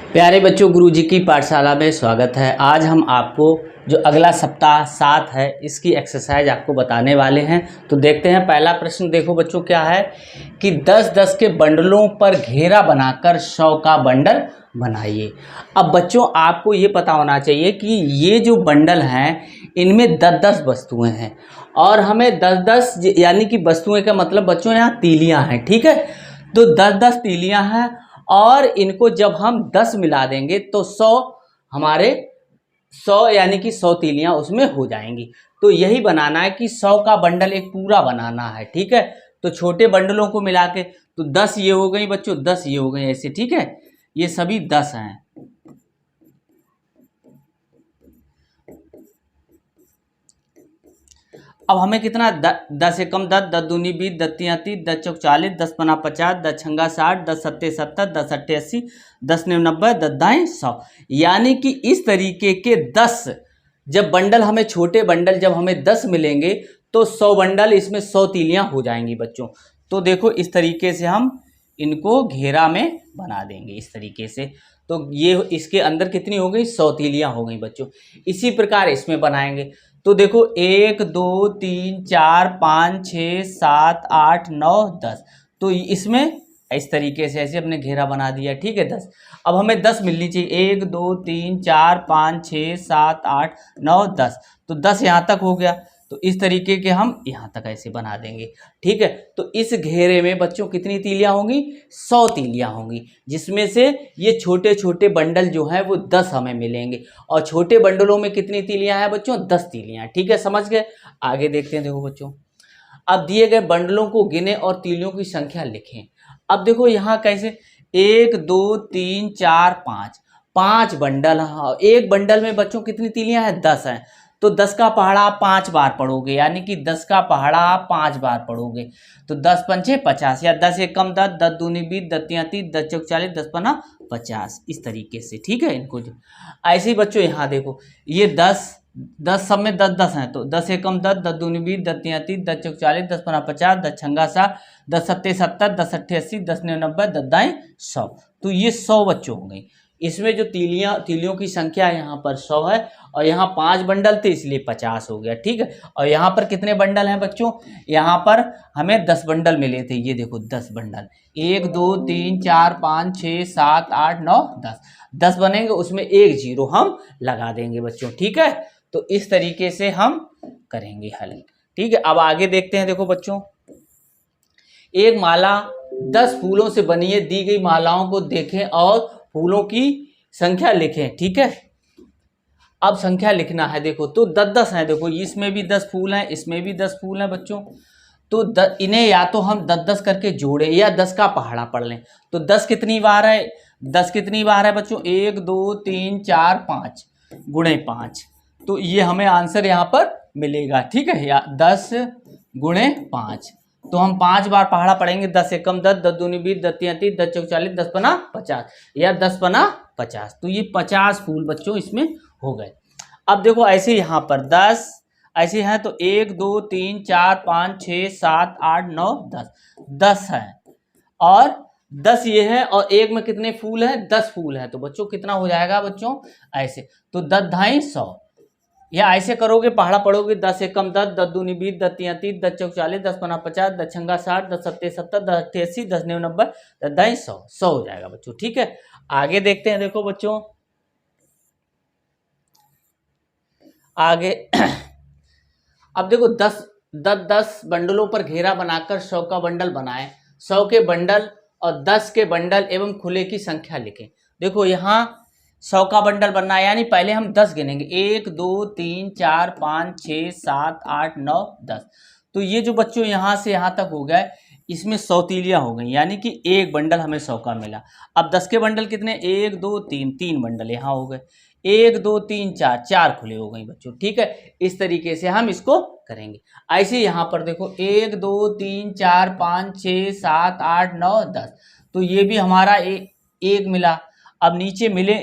प्यारे बच्चों, गुरुजी की पाठशाला में स्वागत है। आज हम आपको जो अगला सप्ताह 7 है इसकी एक्सरसाइज आपको बताने वाले हैं। तो देखते हैं। पहला प्रश्न देखो बच्चों, क्या है कि 10-10 के बंडलों पर घेरा बनाकर 100 का बंडल बनाइए। अब बच्चों आपको ये पता होना चाहिए कि ये जो बंडल हैं इनमें 10-10 वस्तुएं हैं और हमें 10-10 यानी कि वस्तुएं का मतलब बच्चों यहाँ तीलियां हैं, ठीक है। तो 10-10 तीलियां हैं और इनको जब हम 10 मिला देंगे तो 100 हमारे 100 यानी कि 100 तीलियां उसमें हो जाएंगी। तो यही बनाना है कि 100 का बंडल एक पूरा बनाना है, ठीक है। तो छोटे बंडलों को मिला के तो 10 ये हो गई बच्चों, 10 ये हो गई ऐसे, ठीक है। ये सभी 10 हैं। अब हमें कितना 10 एकम 10, 10 दूनी 20, 10 तिया 30, 10 चौक 40, 10 पना 50, 10 छंगा 60, 10 सत्ते 70, 10 अट्ठे 80, 10 नेव 90, 10 दाएं 100। यानी कि इस तरीके के 10 जब बंडल हमें छोटे बंडल जब हमें 10 मिलेंगे तो 100 बंडल इसमें 100 तीलियां हो जाएंगी बच्चों। तो देखो इस तरीके से हम इनको घेरा में बना देंगे इस तरीके से। तो ये इसके अंदर कितनी हो गई, 100 तीलियां हो गई बच्चों। इसी प्रकार इसमें बनाएंगे। तो देखो 1 2 3 4 5 6 7 8 9 10। तो इसमें इस तरीके से ऐसे अपने घेरा बना दिया, ठीक है। 10 अब हमें 10 मिलनी चाहिए। 1 2 3 4 5 6 7 8 9 10। तो 10 यहाँ तक हो गया। तो इस तरीके के हम यहाँ तक ऐसे बना देंगे, ठीक है। तो इस घेरे में बच्चों कितनी तीलियां होंगी, 100 तीलियां होंगी, जिसमें से ये छोटे छोटे बंडल जो है वो 10 हमें मिलेंगे। और छोटे बंडलों में कितनी तीलियां हैं बच्चों, 10 तीलियां, ठीक है। समझ गए। आगे देखते हैं। देखो बच्चों, अब दिए गए बंडलों को गिने और तीलियों की संख्या लिखें। अब देखो यहाँ कैसे, 1 2 3 4 5, 5 बंडल। हाँ, एक बंडल में बच्चों कितनी तीलियां हैं, 10 हैं। तो 10 का पहाड़ा आप 5 बार पढ़ोगे, यानी कि 10 का पहाड़ा आप 5 बार पढ़ोगे। तो 10 पंचे 50, या 10 एकम 10, 10 दूनी 20, 10 तिया 30, 10 चौक 40, 10 पना 50, इस तरीके से, ठीक है। इनको जो ऐसे ही बच्चों यहाँ देखो, ये 10 सब में 10-10 हैं। तो 10 एकम 10, 10 दूनी 20, 10 तिया 30, 10 चौक 40, 10 पना 50, 10 छंगा 60, 10 सत्ते 70, 10 अट्ठे 80, 10 नेव 90, 10 दाएं 100। तो ये 100 बच्चों हो गई। इसमें जो तीलियों की संख्या यहाँ पर 100 है और यहाँ 5 बंडल थे इसलिए 50 हो गया, ठीक है। और यहाँ पर कितने बंडल हैं बच्चों, यहाँ पर हमें 10 बंडल मिले थे। ये देखो 10 बंडल, 1 2 3 4 5 6 7 8 9 10, 10 बनेंगे, उसमें एक जीरो हम लगा देंगे बच्चों, ठीक है। तो इस तरीके से हम करेंगे हल, ठीक है। अब आगे देखते हैं। देखो बच्चों, एक माला 10 फूलों से बनी है, दी गई मालाओं को देखें और फूलों की संख्या लिखें, ठीक है। अब संख्या लिखना है। देखो तो 10-10 है। देखो इसमें भी 10 फूल हैं, इसमें भी 10 फूल हैं बच्चों। तो इन्हें या तो हम 10-10 करके जोड़ें या 10 का पहाड़ा पढ़ लें। तो 10 कितनी बार है, 10 कितनी बार है बच्चों, 1 2 3 4 5 गुणे 5। तो ये हमें आंसर यहाँ पर मिलेगा, ठीक है। या 10 गुणे 5, तो हम 5 बार पहाड़ा पढ़ेंगे। 10 एकम 10, 10 दूनी 20, 10 तिया 30, 10 चौक 40, 10 पना 50, या 10 पना 50। तो ये 50 फूल बच्चों इसमें हो गए। अब देखो ऐसे यहाँ पर 10 ऐसे हैं। तो 1 2 3 4 5 6 7 8 9 10, 10 है और 10 ये है और एक में कितने फूल हैं, 10 फूल हैं। तो बच्चों कितना हो जाएगा बच्चों, ऐसे। तो 10 ढाई 100, या ऐसे करोगे, पहाड़ा पढ़ोगे। 10 एकम 10, 10 दूनी 20, 10 तिया 30, 10 चौक 40, 10 पना 50, 10 छंगा 60, 10 सत्ते 70, 10 अट्ठे 80, 10 नेव 90, 10 दाएं 100, 100 हो जाएगा बच्चों, ठीक है। आगे देखते हैं। देखो बच्चों आगे अब देखो 10 बंडलों पर घेरा बनाकर 100 का बंडल बनाएं। 100 के बंडल और 10 के बंडल एवं खुले की संख्या लिखें। देखो यहाँ 100 का बंडल बनना है, यानी पहले हम 10 गिनेंगे। 1 2 3 4 5 6 7 8 9 10। तो ये जो बच्चों यहाँ से यहाँ तक हो गया, इसमें 100 तीलियां हो गई, यानी कि एक बंडल हमें 100 का मिला। अब 10 के बंडल कितने, 1 2 3, 3 बंडल यहाँ हो गए। 1 2 3 4, 4 खुले हो गई बच्चों, ठीक है। इस तरीके से हम इसको करेंगे। ऐसे यहाँ पर देखो 1 2 3 4 5 6 7 8 9 10। तो ये भी हमारा एक मिला। अब नीचे मिले,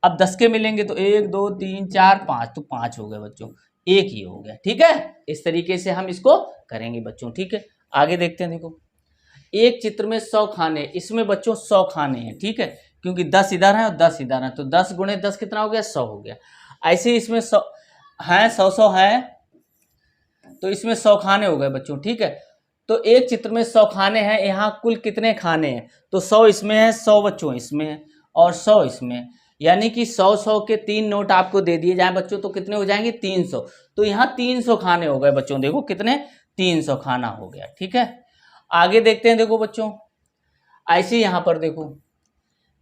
अब 10 के मिलेंगे तो 1 2 3 4 5, तो 5 हो गए बच्चों, एक ही हो गया, ठीक है। इस तरीके से हम इसको करेंगे बच्चों, ठीक है। आगे देखते हैं। देखो एक चित्र में 100 खाने, इसमें बच्चों 100 खाने हैं, ठीक है। क्योंकि 10 इधर है और 10 इधर है, तो 10 गुणे 10 कितना हो गया, 100 हो गया। ऐसे इसमें 100 है, 100 है, तो इसमें 100 खाने हो गए बच्चों, ठीक है। तो एक चित्र में 100 खाने हैं, यहाँ कुल कितने खाने हैं, तो 100 इसमें है, 100 बच्चों इसमें है और 100 इसमें है, यानी कि 100 के 3 नोट आपको दे दिए जाए बच्चों, तो कितने हो जाएंगे, 300। तो यहाँ 300 खाने हो गए बच्चों, देखो कितने, 300 खाना हो गया, ठीक है। आगे देखते हैं, देखो बच्चों ऐसे यहाँ पर देखो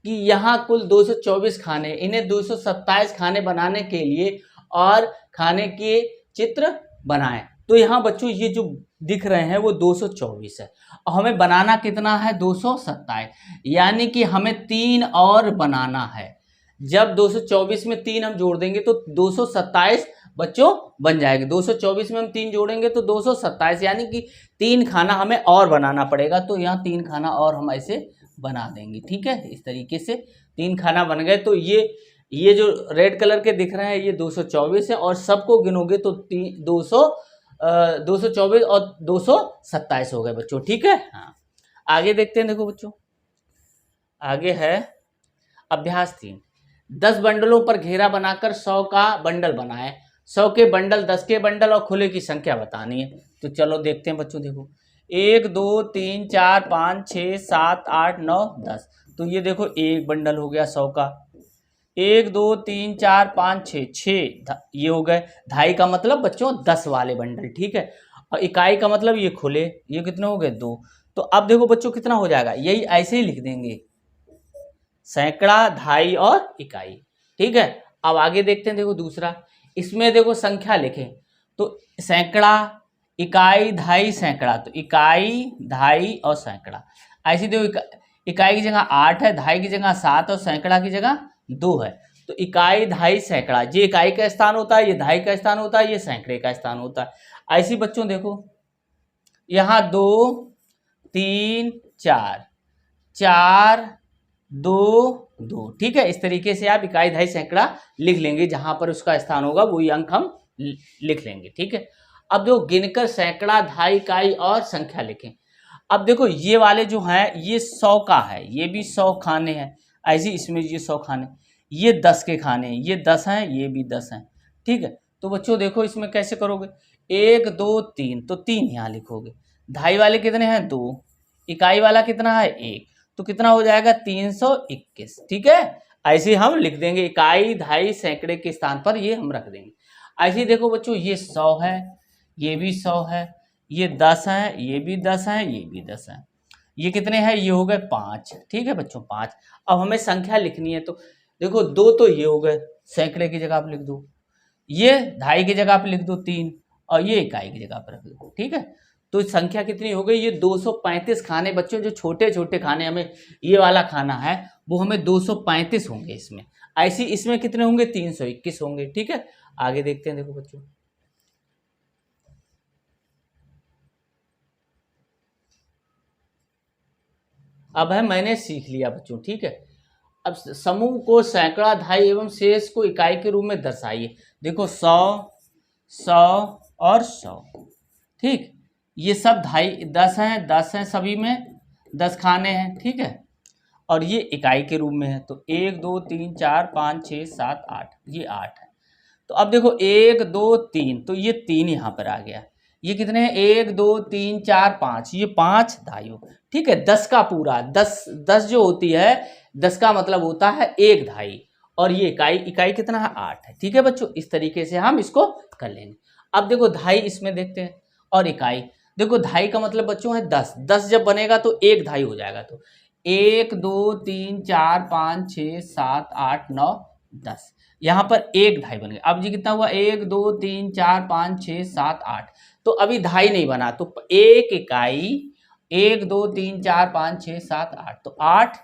कि यहाँ कुल 224 खाने, इन्हें 227 खाने बनाने के लिए और खाने के चित्र बनाएं। तो यहाँ बच्चों ये जो दिख रहे हैं वो 224 है और हमें बनाना कितना है, 227, यानी कि हमें 3 और बनाना है। जब 224 में 3 हम जोड़ देंगे तो 227 बच्चों बन जाएगा। 224 में हम 3 जोड़ेंगे तो 227, यानी कि 3 खाना हमें और बनाना पड़ेगा। तो यहाँ 3 खाना और हम ऐसे बना देंगे, ठीक है। इस तरीके से 3 खाना बन गए। तो ये जो रेड कलर के दिख रहे हैं ये 224 है और सबको गिनोगे तो 224 और 227 हो गए बच्चों, ठीक है। हाँ, आगे देखते हैं, देखो बच्चों आगे है अभ्यास 3। 10 बंडलों पर घेरा बनाकर 100 का बंडल बनाए। 100 के बंडल, 10 के बंडल और खुले की संख्या बतानी है। तो चलो देखते हैं बच्चों, देखो 1 2 3 4 5 6 7 8 9 10। तो ये देखो एक बंडल हो गया 100 का, 1 2 3 4 5 6 ये हो गए। ढाई का मतलब बच्चों 10 वाले बंडल, ठीक है। और इकाई का मतलब ये खुले, ये कितने हो गए, 2। तो अब देखो बच्चों कितना हो जाएगा, यही ऐसे ही लिख देंगे, सैकड़ा, ढाई और इकाई, ठीक है। अब आगे देखते हैं, देखो दूसरा, इसमें देखो संख्या लिखें तो सैकड़ा, इकाई, ढाई, सैकड़ा। तो इकाई, ढाई और सैकड़ा। ऐसी देखो इकाई की जगह 8 है, ढाई की जगह 7 और सैकड़ा की जगह 2 है। तो इकाई, ढाई, सैकड़ा, ये इकाई का स्थान होता है, ये ढाई का स्थान होता है, ये सैकड़े का स्थान होता है। ऐसी बच्चों देखो यहाँ 2 3 4 4 2 2, ठीक है। इस तरीके से आप इकाई, ढाई, सैकड़ा लिख लेंगे, जहां पर उसका स्थान होगा वही अंक हम लिख लेंगे, ठीक है। अब जो गिनकर सैकड़ा, ढाई, इकाई और संख्या लिखें। अब देखो ये वाले जो हैं ये 100 का है, ये भी 100 खाने हैं, ऐसे इसमें ये 100 खाने, ये 10 के खाने हैं, ये 10 हैं, ये भी 10 हैं, ठीक है। तो बच्चों देखो इसमें कैसे करोगे, 1 2 3, तो 3 यहाँ लिखोगे। ढाई वाले कितने हैं, 2। इकाई वाला कितना है, 1। तो कितना हो जाएगा, 321, ठीक है। ऐसे हम लिख देंगे, इकाई, ढाई, सैकड़े के स्थान पर ये हम रख देंगे। ऐसे देखो बच्चों ये 100 है, ये भी 100 है, ये 10 है, ये भी 10 है, ये भी 10 है, ये कितने हैं, ये हो गए 5, ठीक है बच्चों 5। अब हमें संख्या लिखनी है, तो देखो 2 तो ये हो गए, सैकड़े की जगह आप लिख दो, ये ढाई की जगह आप लिख दो 3 और ये इकाई की जगह पर रख दो, ठीक है। तो संख्या कितनी हो गई, ये 235 खाने बच्चों, जो छोटे छोटे खाने हमें ये वाला खाना है वो हमें 235 होंगे इसमें। ऐसे इसमें कितने होंगे, 321 होंगे, ठीक है। आगे देखते हैं, देखो बच्चों अब है मैंने सीख लिया बच्चों, ठीक है। अब समूह को सैकड़ा, ढाई एवं शेष को इकाई के रूप में दर्शाइए। देखो 100 100 और 100, ठीक। ये सब ढाई 10 हैं, 10 हैं, सभी में 10 खाने हैं, ठीक है। और ये इकाई के रूप में है, तो 1 2 3 4 5 6 7 8, ये 8 है। तो अब देखो 1 2 3, तो ये 3 यहाँ पर आ गया। ये कितने हैं, 1 2 3 4 5, ये 5 ढाई, ठीक है। 10 का पूरा 10 जो होती है, 10 का मतलब होता है 1 ढाई, और ये इकाई कितना है, 8 है, ठीक है बच्चों। इस तरीके से हम इसको कर लेंगे। अब देखो ढाई इसमें देखते हैं, और इकाई देखो, ढाई का मतलब बच्चों है 10, 10 जब बनेगा तो 1 ढाई हो जाएगा। तो 1 2 3 4 5 6 7 8 9 10, यहाँ पर 1 ढाई बन गया। अब जी कितना हुआ, 1 2 3 4 5 6 7 8, तो अभी ढाई नहीं बना, तो 1 इकाई, 1 2 3 4 5 6 7 8, तो 8,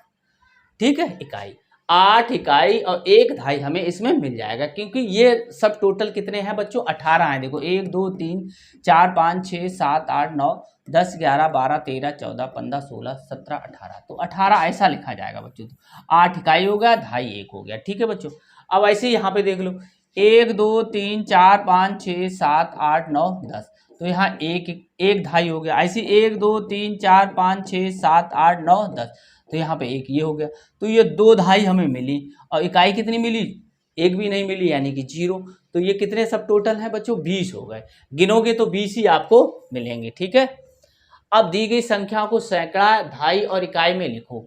ठीक है, इकाई 8 इकाई और 1 ढाई हमें इसमें मिल जाएगा, क्योंकि ये सब टोटल कितने हैं बच्चों, 18 हैं। देखो 1 2 3 4 5 6 7 8 9 10 11 12 13 14 15 16 17 18, तो 18 ऐसा लिखा जाएगा बच्चों। तो 8 इकाई हो गया, ढाई 1 हो गया, ठीक है बच्चों। अब ऐसे ही यहाँ पे देख लो, 1 2 3 4 5 6 7 8 9 10, तो यहाँ एक ढाई हो गया। ऐसे 1 2 3 4 5 6 7 8 9 10, तो यहाँ पे एक ये हो गया। तो ये 2 दहाई हमें मिली और इकाई कितनी मिली, एक भी नहीं मिली, यानी कि 0। तो ये कितने सब टोटल हैं बच्चों, 20 हो गए। गिनोगे तो 20 ही आपको मिलेंगे, ठीक है। अब दी गई संख्याओं को सैकड़ा, दहाई और इकाई में लिखो।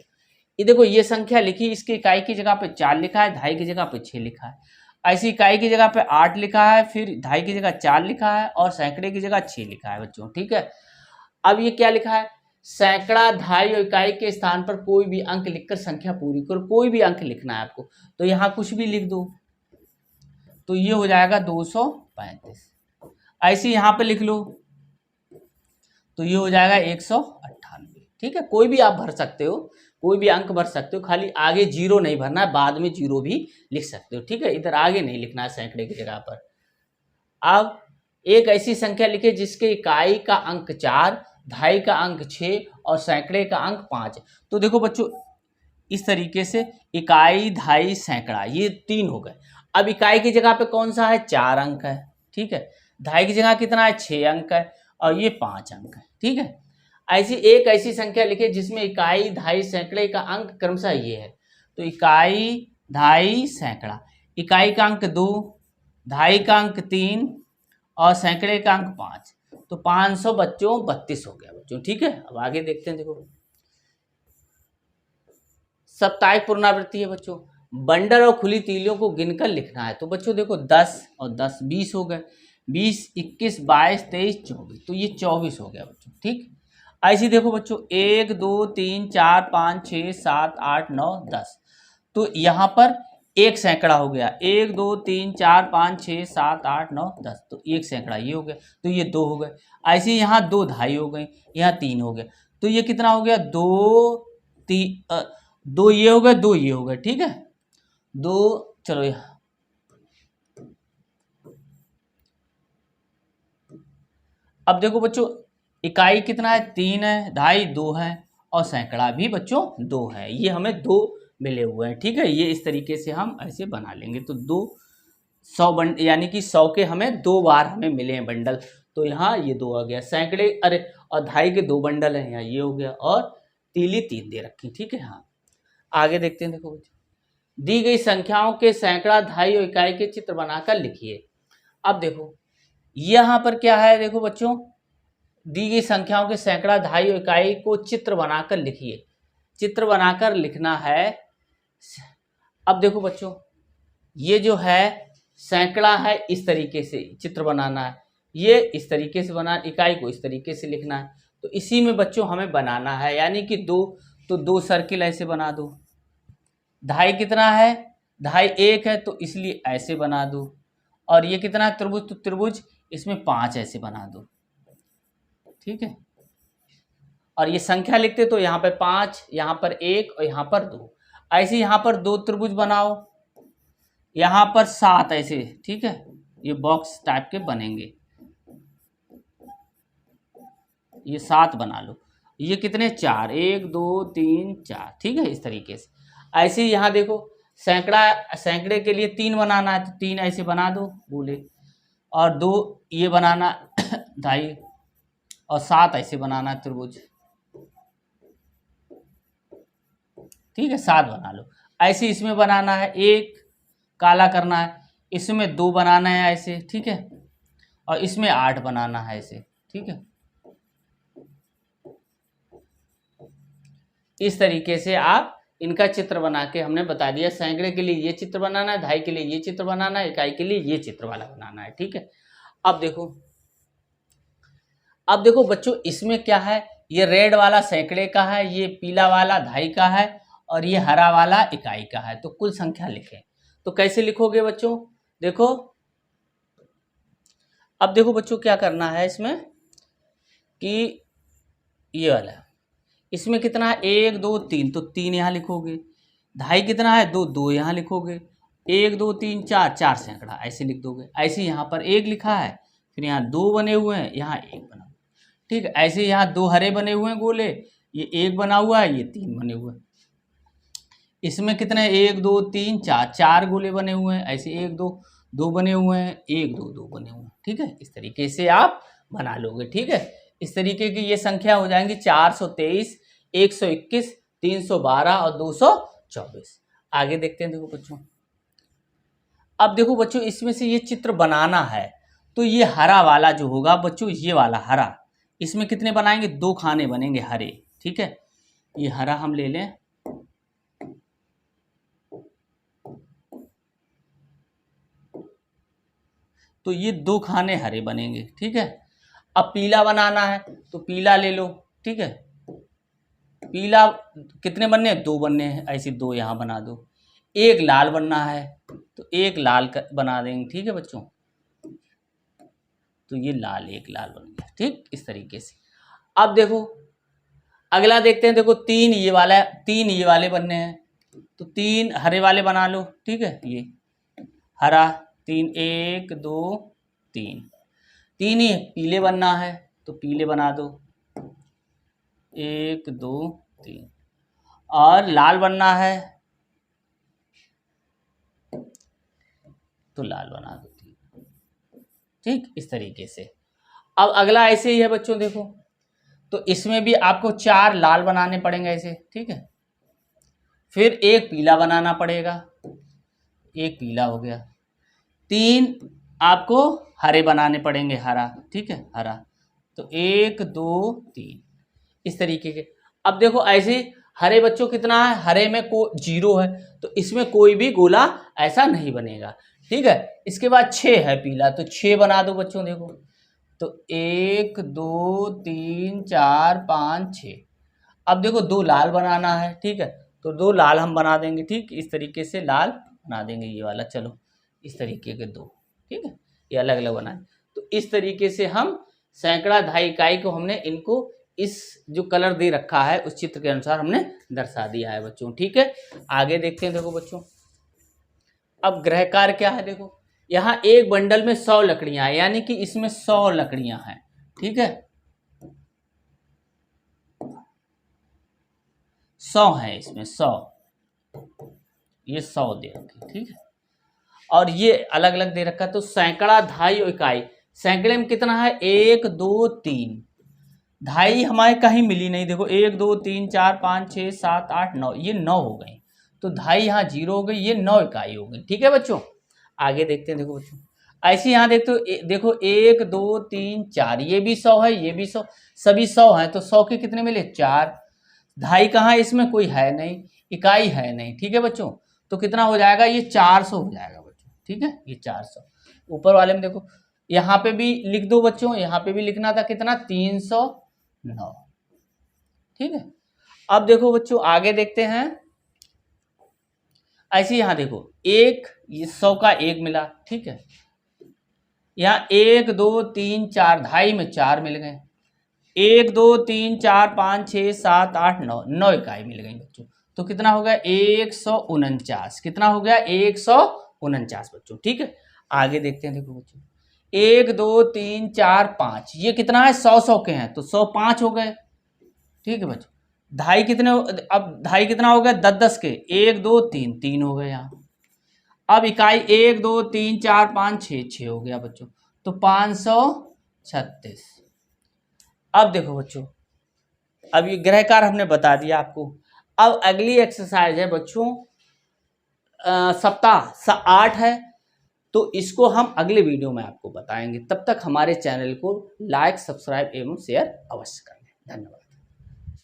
ये देखो ये संख्या लिखी, इसकी इकाई की जगह पे 4 लिखा है, दहाई की जगह पे 6 लिखा है। ऐसी इकाई की जगह पे 8 लिखा है, फिर दहाई की जगह 4 लिखा है और सैकड़े की जगह 6 लिखा है बच्चों, ठीक है। अब ये क्या लिखा है, सैकड़ा, दहाई और इकाई के स्थान पर कोई भी अंक लिखकर संख्या पूरी करो। कोई भी अंक लिखना है आपको, तो यहाँ कुछ भी लिख दो, तो ये हो जाएगा 235। ऐसे यहाँ पे लिख लो तो ये हो जाएगा 198, ठीक है। कोई भी आप भर सकते हो, कोई भी अंक भर सकते हो, खाली आगे 0 नहीं भरना है, बाद में 0 भी लिख सकते हो, ठीक है। इधर आगे नहीं लिखना है सैकड़े की जगह पर। अब एक ऐसी संख्या लिखे जिसके इकाई का अंक 4, दहाई का अंक 6 और सैकड़े का अंक 5। तो देखो बच्चों इस तरीके से इकाई, दहाई, सैकड़ा, ये 3 हो गए। अब इकाई की जगह पे कौन सा है, 4 अंक है, ठीक है। दहाई की जगह कितना है, 6 अंक है और ये 5 अंक है, ठीक है। ऐसी एक ऐसी संख्या लिखे जिसमें इकाई, दहाई, सैकड़े का अंक क्रमशः ये है। तो इकाई, दहाई, सैकड़ा, इकाई का अंक 2, दहाई का अंक 3 और सैकड़े का अंक 5। तो 500 बच्चों 32 हो गया बच्चों, ठीक है। अब आगे देखते हैं। देखो साप्ताहिक पुनरावृत्ति है बच्चों, बंडल और खुली तीलियों को गिनकर लिखना है। तो बच्चों देखो 10 और 10 20 हो गए, 20, 21, 22, 23, 24, तो ये 24 हो गया बच्चों, ठीक। ऐसे देखो बच्चों 1 2 3 4 5 6 7 8 9 10, तो यहाँ पर एक सैकड़ा हो गया, 1 2 3 4 5 6 7 8 9 10, तो एक सैकड़ा ये हो गया, तो ये 2 हो गए। ऐसे यहाँ 2 दहाई हो गई, यहाँ 3 हो गया, तो ये कितना हो गया, 2 3 2 ये हो गए, 2 ये हो गए, ठीक है। 2 चलो यहाँ अब देखो बच्चों इकाई कितना है, 3 है, दहाई 2 है और सैकड़ा भी बच्चों 2 है। ये हमें 2 मिले हुए हैं, ठीक है। ये इस तरीके से हम ऐसे बना लेंगे। तो 200 बंड यानी कि 100 के हमें 2 बार हमें मिले हैं बंडल। तो यहाँ ये 2 आ गया, सैकड़े अरे और दहाई के 2 बंडल हैं, यहाँ ये हो गया और तीली 3 दे रखी, ठीक है। हाँ आगे देखते हैं। देखो बच्चों दी गई संख्याओं के सैकड़ा, दहाई और इकाई के चित्र बनाकर लिखिए। अब देखो यहाँ पर क्या है, देखो बच्चों दी गई संख्याओं के सैकड़ा, दहाई और इकाई को चित्र बनाकर लिखिए। चित्र बनाकर लिखना है। अब देखो बच्चों ये जो है सैकड़ा है, इस तरीके से चित्र बनाना है, ये इस तरीके से बना, इकाई को इस तरीके से लिखना है। तो इसी में बच्चों हमें बनाना है, यानी कि 2, तो 2 सर्किल ऐसे बना दो। दहाई कितना है, दहाई 1 है, तो इसलिए ऐसे बना दो। और ये कितना है, त्रिभुज, तो त्रिभुज इसमें 5 ऐसे बना दो, ठीक है। और ये संख्या लिखते तो यहाँ पे 5, यहाँ पर 1 और यहाँ पर 2। ऐसे यहाँ पर 2 त्रिभुज बनाओ, यहाँ पर 7 ऐसे, ठीक है। ये बॉक्स टाइप के बनेंगे, ये 7 बना लो। ये कितने, 4, 1 2 3 4, ठीक है। इस तरीके से ऐसे ही यहाँ देखो सैकड़े के लिए 3 बनाना है, तो 3 ऐसे बना दो बोले, और 2 ये बनाना दहाई और 7 ऐसे बनाना है त्रिभुज, ठीक है। 7 बना लो। ऐसे इसमें बनाना है, 1 काला करना है, इसमें 2 बनाना है ऐसे, ठीक है। और इसमें 8 बनाना है ऐसे, ठीक है। इस तरीके से आप इनका चित्र बना के हमने बता दिया। सैकड़े के लिए ये चित्र बनाना है, दहाई के लिए ये चित्र बनाना है, इकाई के लिए ये चित्र वाला बनाना है, ठीक है। अब देखो बच्चों इसमें क्या है, ये रेड वाला सैकड़े का है, ये पीला वाला दहाई का है और ये हरा वाला इकाई का है। तो कुल संख्या लिखें। तो कैसे लिखोगे बच्चों, देखो अब देखो बच्चों क्या करना है इसमें कि ये वाला इसमें कितना है, 1 2 3, तो 3 यहाँ लिखोगे। दहाई कितना है, 2 2 यहाँ लिखोगे। 1 2 3 4 4 सैकड़ा ऐसे लिख दोगे। ऐसे यहाँ पर 1 लिखा है, फिर यहाँ 2 बने हुए हैं, यहाँ 1 बना, ठीक है। ऐसे यहाँ 2 हरे बने हुए हैं गोले, ये 1 बना हुआ है, ये 3 बने हुए हैं। इसमें कितने, 1 2 3 4 4 गोले बने हुए हैं। ऐसे 1 2 2 बने हुए हैं, 1 2 2 बने हुए हैं, ठीक है। इस तरीके से आप बना लोगे, ठीक है। इस तरीके की ये संख्या हो जाएंगी 423, 121, 312 और 224। आगे देखते हैं, देखो बच्चों। अब देखो बच्चों, इसमें से ये चित्र बनाना है, तो ये हरा वाला जो होगा बच्चों, ये वाला हरा, इसमें कितने बनाएंगे, 2 खाने बनेंगे हरे। ठीक है, ये हरा हम ले लें, तो ये 2 खाने हरे बनेंगे। ठीक है, अब पीला बनाना है तो पीला ले लो। ठीक है, पीला कितने बनने हैं, 2 बनने हैं, ऐसे 2 यहाँ बना दो। एक लाल बनना है तो एक लाल बना देंगे। ठीक है बच्चों, तो ये लाल, एक लाल बन गया। ठीक, इस तरीके से। अब देखो अगला देखते हैं, देखो 3 ये वाला, 3 ये वाले बनने हैं, तो 3 हरे वाले बना लो। ठीक है, ये हरा 3, 1 2 3। 3 ही पीले बनना है तो पीले बना दो, 1 2 3। और लाल बनना है तो लाल बना दो 3। ठीक, इस तरीके से। अब अगला ऐसे ही है बच्चों, देखो तो इसमें भी आपको 4 लाल बनाने पड़ेंगे ऐसे। ठीक है, फिर एक पीला बनाना पड़ेगा, एक पीला हो गया। 3 आपको हरे बनाने पड़ेंगे, हरा। ठीक है, हरा, तो 1 2 3 इस तरीके के। अब देखो ऐसे हरे बच्चों कितना है, हरे में 0 है, तो इसमें कोई भी गोला ऐसा नहीं बनेगा। ठीक है, इसके बाद 6 है पीला, तो 6 बना दो बच्चों। देखो तो 1 2 3 4 5 6। अब देखो 2 लाल बनाना है। ठीक है, तो 2 लाल हम बना देंगे। ठीक, इस तरीके से लाल बना देंगे, ये वाला। चलो इस तरीके के 2। ठीक है, ये अलग अलग बनाए। तो इस तरीके से हम सैकड़ा धाई इकाई को हमने इनको इस जो कलर दे रखा है उस चित्र के अनुसार हमने दर्शा दिया है बच्चों। ठीक है, आगे देखते हैं। देखो बच्चों, अब गृह कार्य क्या है, देखो यहाँ एक बंडल में 100 लकड़ियां हैं, यानी कि इसमें 100 लकड़ियां हैं। ठीक है, 100 है इसमें, 100, ये 100 दे रखी। ठीक है, और ये अलग अलग दे रखा है। तो सैकड़ा धाई और इकाई, सैकड़े में कितना है, 1 2 3। धाई हमारे कहीं मिली नहीं, देखो 1 2 3 4 5 6 7 8 9, ये 9 हो गई, तो धाई यहाँ 0 हो गई, ये 9 इकाई हो गई। ठीक है बच्चों, आगे देखते हैं। देखो बच्चों, ऐसे यहाँ देखो 1 2 3 4, ये भी 100 है, ये भी 100, सभी 100 है, तो 100 के कितने मिले, 4। धाई कहाँ, इसमें कोई है नहीं, इकाई है नहीं। ठीक है बच्चों, तो कितना हो जाएगा, ये 400 हो जाएगा बच्चों। ठीक है, ये 400। ऊपर वाले में देखो, यहाँ पे भी लिख दो बच्चों, यहाँ पे भी लिखना था, कितना, 309। ठीक है, अब देखो बच्चों आगे देखते हैं। ऐसे यहाँ देखो, एक, ये 100 का 1 मिला। ठीक है, यहाँ 1 2 3 4, धाई में 4 मिल गए, 1 2 3 4 5 6 7 8 9, 9 इकाई मिल गई बच्चों। तो कितना हो गया, 149। कितना हो गया, 149 बच्चों। ठीक है, आगे देखते हैं। देखो बच्चों, 1 2 3 4 5, ये कितना है, 100 के हैं, तो 105 हो गए। ठीक है बच्चों, धाई कितने, अब धाई कितना हो गया, 10 के, 1 2 3, 3 हो गए यहाँ। अब इकाई 1 2 3 4 5 6, 6 हो गया बच्चों, तो 536। अब देखो बच्चों, अब ये गृह कार्य हमने बता दिया आपको। अब अगली एक्सरसाइज है बच्चों, सप्ताह 8 है, तो इसको हम अगले वीडियो में आपको बताएंगे। तब तक हमारे चैनल को लाइक, सब्सक्राइब एवं शेयर अवश्य करें। धन्यवाद।